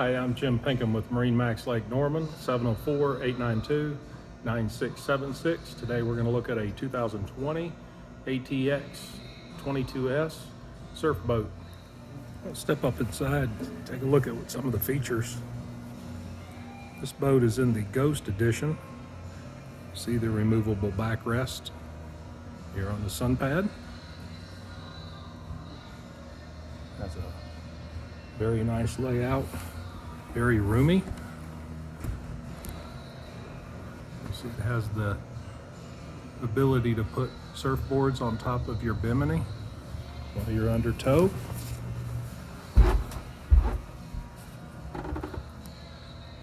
Hi, I'm Jim Pinkham with MarineMax Lake Norman, 704-892-9676. Today we're going to look at a 2020 ATX 22S surf boat. Let's step up inside, take a look at some of the features. This boat is in the Ghost Edition. See the removable backrest here on the sun pad. Has a very nice layout, very roomy. You see it has the ability to put surfboards on top of your bimini while you're under tow.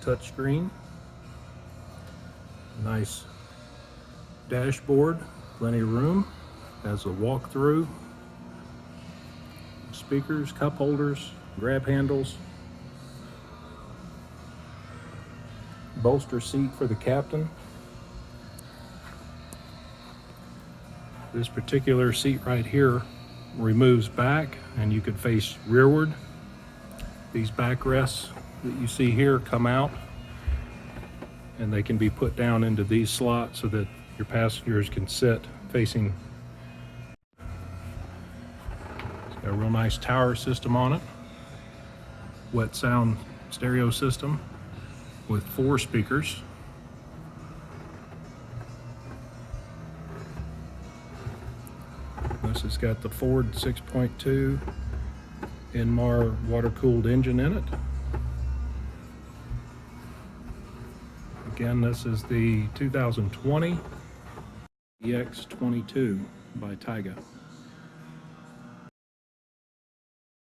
Touchscreen, nice dashboard, plenty of room, has a walk-through, speakers, cup holders, grab handles, bolster seat for the captain. This particular seat right here removes back and you could face rearward. These backrests that you see here come out and they can be put down into these slots so that your passengers can sit facing. It's got a real nice tower system on it. Wet sound stereo system with 4 speakers. This has got the Ford 6.2 Inmar water-cooled engine in it. Again, this is the 2020 EX22 by Taiga.